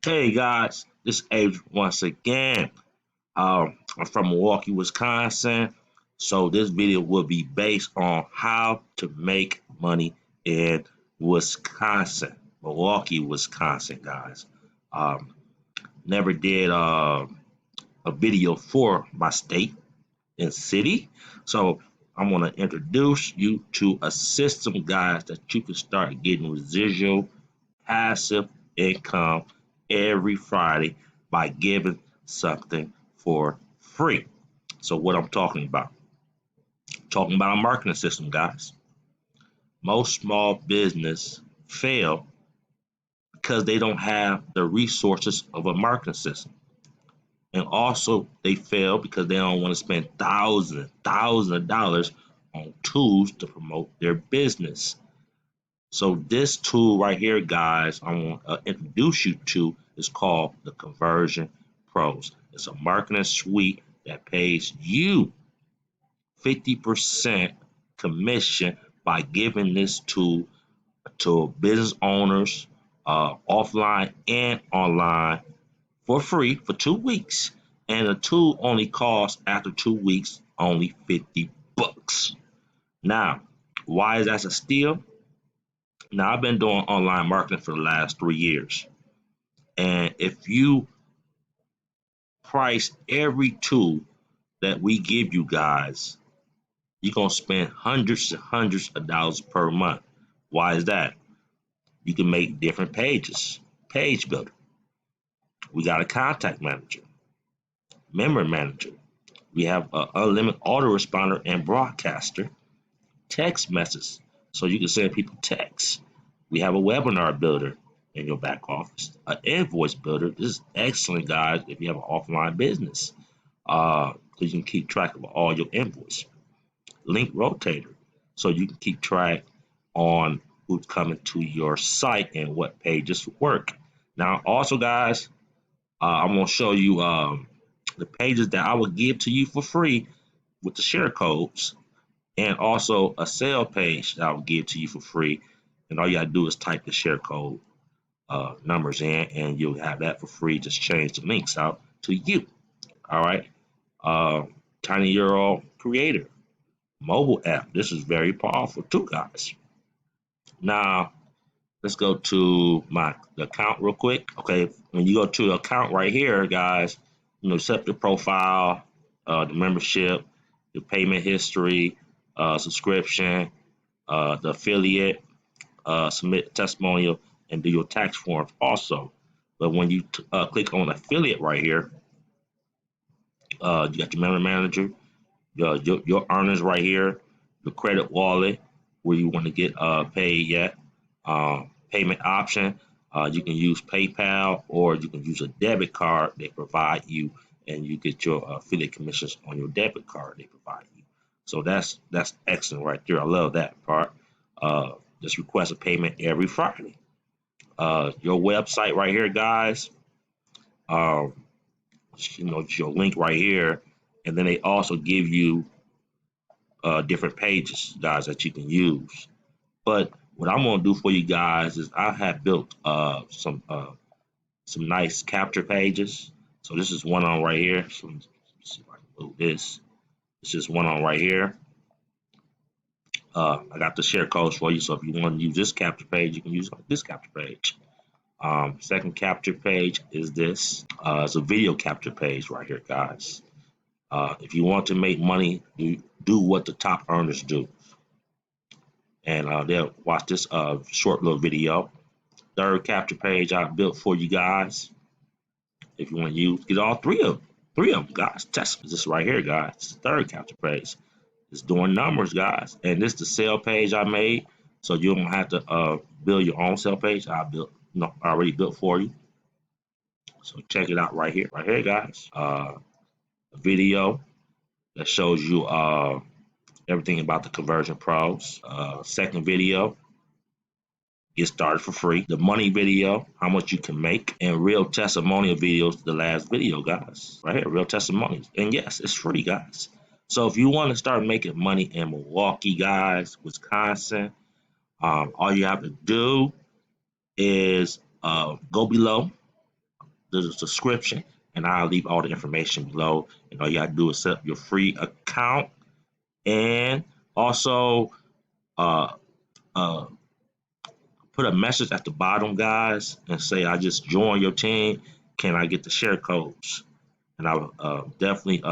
Hey guys, this is Abe once again. I'm from Milwaukee, Wisconsin. So this video will be based on how to make money in Wisconsin, Milwaukee, Wisconsin, guys. Um, Never did a video for my state and city, so I'm gonna introduce you to a system, guys, that you can start getting residual passive income every Friday by giving something for free. So what I'm talking about? Talking about a marketing system, guys. Most small business fail because they don't have the resources of a marketing system. And also they fail because they don't want to spend thousands of dollars on tools to promote their business. So this tool right here, guys, I want to introduce you to is called the Conversion Pros. It's a marketing suite that pays you 50% commission by giving this tool to business owners, offline and online, for free for 2 weeks. And the tool only costs after 2 weeks only $50. Now, why is that a steal? Now, I've been doing online marketing for the last 3 years. And if you price every tool that we give you guys, you're going to spend hundreds and hundreds of dollars per month. Why is that? You can make different pages, page builder. We got a contact manager, member manager. We have an unlimited autoresponder and broadcaster, text messages, so you can send people texts. We have a webinar builder in your back office, an invoice builder. This is excellent, guys, if you have an offline business, because you can keep track of all your invoice. Link Rotator, so you can keep track on who's coming to your site and what pages work. Now, also, guys, I'm going to show you the pages that I will give to you for free with the share codes, and also a sale page that I will give to you for free. And all you got to do is type the share code numbers in, and you'll have that for free. Just change the links out to you. All right. Tiny Euro Creator mobile app. This is very powerful too, guys. Now, let's go to my account real quick. Okay, when you go to the account right here, guys, set up your profile, the membership, your payment history, subscription, the affiliate, submit testimonial, and do your tax forms also. But when you click on affiliate right here, you got your member manager, your earnings right here, the credit wallet where you want to get paid yet, payment option. You can use PayPal or you can use a debit card they provide you, and you get your affiliate commissions on your debit card they provide you. So that's excellent right there. I love that part. Just request a payment every Friday. Your website right here, guys. Um, your link right here, and then they also give you different pages, guys, that you can use. But what I'm gonna do for you guys is I have built some nice capture pages. So this is one on right here. So let me see if I can move this. This is one on right here. I got the share codes for you. So if you want to use this capture page, you can use this capture page. Second capture page is this. It's a video capture page right here, guys. If you want to make money, you do what the top earners do. And they'll watch this short little video. Third capture page I built for you guys. If you want to use, get all three of them, guys. Test this right here, guys. It's the third capture page. It's doing numbers, guys. And this is the sale page I made, so you don't have to build your own sale page. I already built for you. So check it out right here, guys. A video that shows you everything about the Conversion Pros. Second video, get started for free. The money video, how much you can make, and real testimonial videos. The last video, guys, right here, real testimonials. And yes, it's free, guys. So if you want to start making money in Milwaukee, guys, Wisconsin, all you have to do is go below. the subscription, and I'll leave all the information below. And all you gotta do is set up your free account, and also uh, uh, put a message at the bottom, guys, and say I just joined your team. Can I get the share codes? And I'll definitely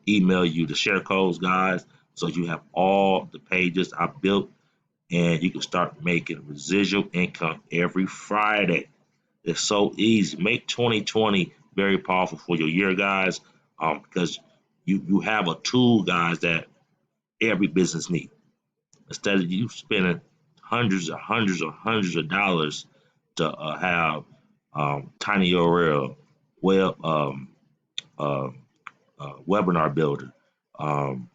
email you the share codes, guys, so you have all the pages I built, and you can start making residual income every Friday. It's so easy. Make 2020 very powerful for your year, guys, because you have a tool, guys, that every business needs. Instead of you spending hundreds of dollars to have Tiny URL, web uh, webinar builder, um,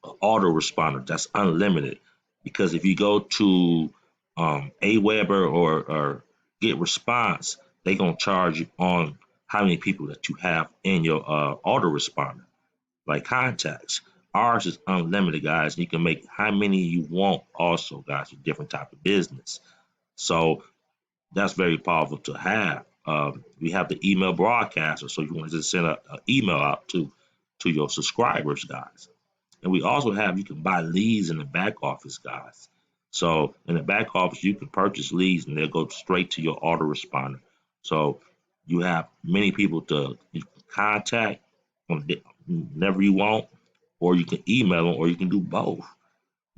autoresponder that's unlimited. Because if you go to Aweber or Get Response, they're gonna charge you on how many people that you have in your autoresponder, like contacts. Ours is unlimited, guys. You can make how many you want, also, guys, with different type of business. So that's very powerful to have. We have the email broadcaster, so you want to just send an email out to your subscribers, guys. And we also have, you can buy leads in the back office, guys. So in the back office, you can purchase leads and they'll go straight to your autoresponder. So you have many people to contact whenever you want, or you can email them, or you can do both.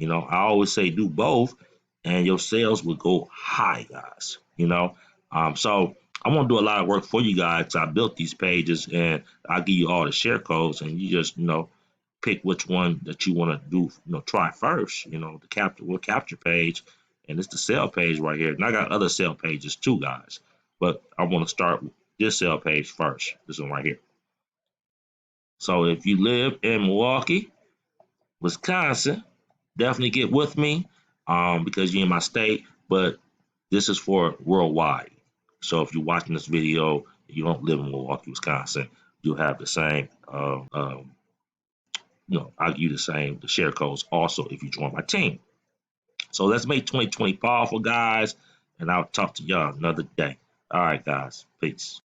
I always say do both, and your sales will go high, guys. So I want to do a lot of work for you guys. I built these pages, and I'll give you all the share codes, and you just pick which one that you want to do. Try first. The capture page, and it's the sale page right here. And I got other sale pages too, guys. But I want to start with this sale page first. This one right here. So if you live in Milwaukee, Wisconsin, definitely get with me because you're in my state, but this is for worldwide. So if you're watching this video, you don't live in Milwaukee, Wisconsin, you'll have the same, I'll give you the share codes also if you join my team. So let's make 2020 powerful, guys, and I'll talk to y'all another day. All right, guys. Peace.